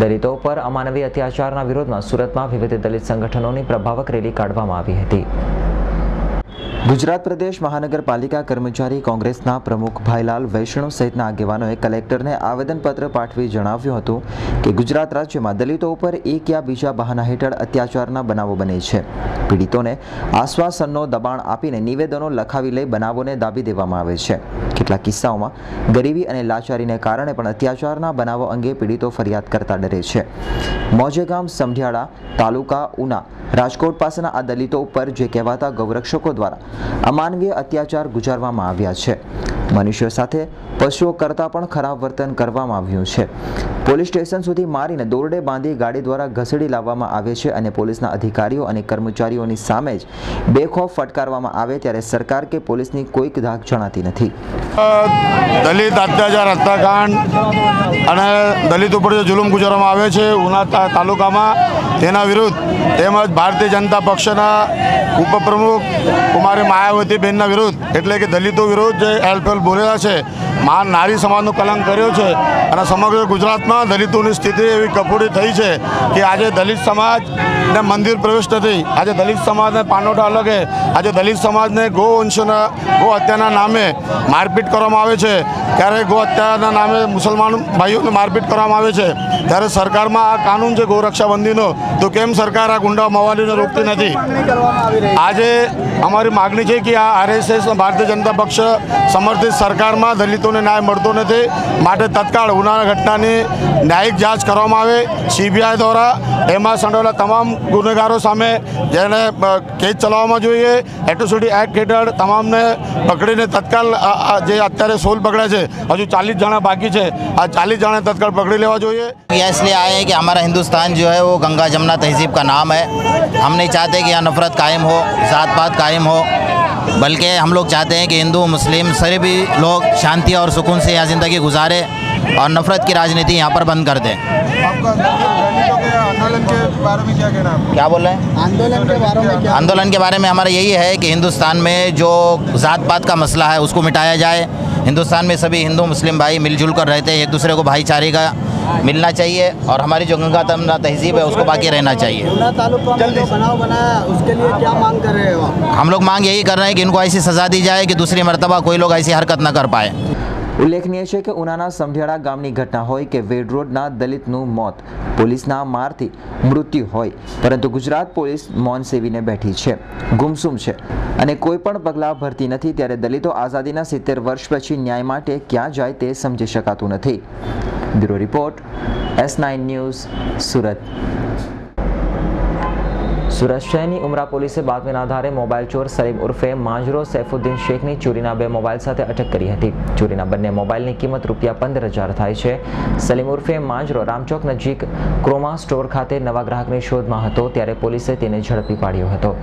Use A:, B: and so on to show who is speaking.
A: દલિતો પર અમાનવીય અત્યાચારના વિરોધમાં સુરતમાં વિવિધ દલિત સંગઠનોની પ્રભાવક રેલી કાઢવામાં આવી હતી। ગુજરાત પ્રદેશ મહાનગરપાલિકા કર્મચારી કોંગ્રેસના પ્રમુખ ભાઈલાલ વૈષ્ણવ સહિતના આગેવાનોએ કલેક્ટરને આવેદનપત્ર પાઠવી જણાવ્યું હતું કે ગુજરાત રાજ્યમાં દલિતો ઉપર એક યા બીજા બહાના હેઠળ અત્યાચારના બનાવો બને છે। પીડિતોને આશ્વાસનનો દબાણ આપીને નિવેદનો લખાવી લઈ બનાવોને દાબી દેવામાં આવે છે। કેટલાક કિસ્સાઓમાં ગરીબી અને લાચારીને કારણે પણ અત્યાચારના બનાવો અંગે પીડિતો ફરિયાદ કરતા ડરે છે। મોજેગામ સમઢિયાળા તાલુકા ઉના રાજકોટ પાસેના આ દલિતો ઉપર જે કહેવાતા ગૌરક્ષકો દ્વારા અમાનવીય અત્યાચાર ગુજારવામાં આવ્યા છે। મનુષ્યો સાથે પશુઓ કરતાં પણ ખરાબ વર્તન કરવામાં આવ્યું છે। પોલીસ સ્ટેશન સુધી મારીને દોરડે બાંધી ગાડી દ્વારા ઘસેડી લાવવામાં આવે છે અને પોલીસના અધિકારીઓ અને કર્મચારીઓની સામે જ બેખોફ ફટકારવામાં આવે ત્યારે સરકાર કે પોલીસની કોઈક ધાક જણાતી નથી।
B: દલિત અત્યાચાર હત્યાકાંડ અને દલિત ઉપર જે જુલુમ ગુજારવામાં આવે છે ઉના તાલુકામાં તેના વિરુદ્ધ તેમજ ભારતીય જનતા પક્ષના ઉપપ્રમુખ કુમારી માયાવતીબેનના વિરુદ્ધ એટલે કે દલિતો વિરુદ્ધ જે હેલ્પહેલ બોલેલા છે, મહાન નારી સમાજનો કલંક કર્યો છે અને સમગ્ર ગુજરાતમાં દલિતોની સ્થિતિ એવી કફોડી થઈ છે કે આજે દલિત સમાજને મંદિર પ્રવેશ નથી, આજે દલિત સમાજને પાનોઠા અલગે, આજે દલિત સમાજને ગો હત્યાના નામે મારપીટ કરવામાં આવે છે। ત્યારે ગો હત્યાના નામે મુસલમાન ભાઈઓને મારપીટ કરવામાં આવે છે ત્યારે સરકારમાં આ કાનૂન છે ગૌરક્ષાબંધીનો, તો કેમ સરકાર આ ગુંડા મવાલીને રોકતી નથી? આજે અમારી માગણી છે કે આ આરએસએસ ભારતીય જનતા પક્ષ સમર્થિત સરકારમાં દલિતોને ન્યાય મળતો નથી, માટે તત્કાળ ઉનાના ઘટનાની ન્યાયિક જાંચ કરવામાં આવે। સીબીઆઈ દ્વારા એમાં સંડોવાયેલા તમામ ગુનેગારો સામે જેને કેસ ચલાવવામાં જોઈએ, એટ્રોસિટી એક્ટ હેઠળ તમામને પકડીને તત્કાલ જે અત્યારે 16 પકડ્યા છે, હજુ 40 જણા બાકી છે, આ 40 जने तत्काल पकड़ी लेवा જોઈએ।
C: इसलिए आए हैं कि हमारा हिंदुस्तान जो है वो गंगा जमुना तहजीब का नाम है। हम नहीं चाहते कि यहाँ नफरत कायम हो, जात पात कायम हो, बल्कि हम लोग चाहते हैं कि हिंदू मुस्लिम सभी लोग शांति और सुकून से यहाँ ज़िंदगी गुजारे और नफरत की राजनीति यहाँ पर बंद कर दें।
B: आंदोलन के बारे में क्या कहना है?
C: क्या बोल रहे हैं? आंदोलन के बारे में हमारा यही है कि हिंदुस्तान में जो जात पात का मसला है उसको मिटाया जाए। हिंदुस्तान में सभी हिंदू मुस्लिम भाई मिलजुल कर रहते हैं, एक दूसरे को भाईचारे का मिलना चाहिए और हमारी जो गंगा जमुना तहजीब है उसको बाकी रहना चाहिए।
D: बनाव बनाया उसके लिए क्या मांग कर रहे हो?
C: हम लोग मांग यही कर रहे हैं कि इनको ऐसी सज़ा दी जाए कि दूसरी मरतबा कोई लोग ऐसी हरकत न कर पाए।
A: ઉલ્લેખનીય છે કે ઉનાના સમઢિયાળા ગામની ઘટના હોય કે વેડ રોડના દલિતનું મોત પોલીસના મારથી મૃત્યુ હોય, પરંતુ ગુજરાત પોલીસ મૌન સેવીને બેઠી છે, ગુમસુમ છે અને કોઈ પણ પગલાં ભરતી નથી। ત્યારે દલિતો આઝાદીના 70 વર્ષ પછી ન્યાય માટે ક્યાં જાય તે સમજી શકાતું નથી। Bureau report S9 news Surat. Surat શહેરની ઉમરા પોલીસે બાતમીના આધારે મોબાઈલ ચોર સલીમ ઉર્ફે માંજરો સૈફુદ્દીન શેખની ચોરીના 2 મોબાઈલ સાથે અટક કરી હતી। ચોરીના બંને મોબાઈલની કિંમત ₹15,000 થાય છે। સલીમ ઉર્ફે માંજરો રામચોક નજીક ક્રોમા સ્ટોર ખાતે નવા ગ્રાહકની શોધમાં હતો ત્યારે પોલીસે તેને ઝડપી પાડ્યો હતો।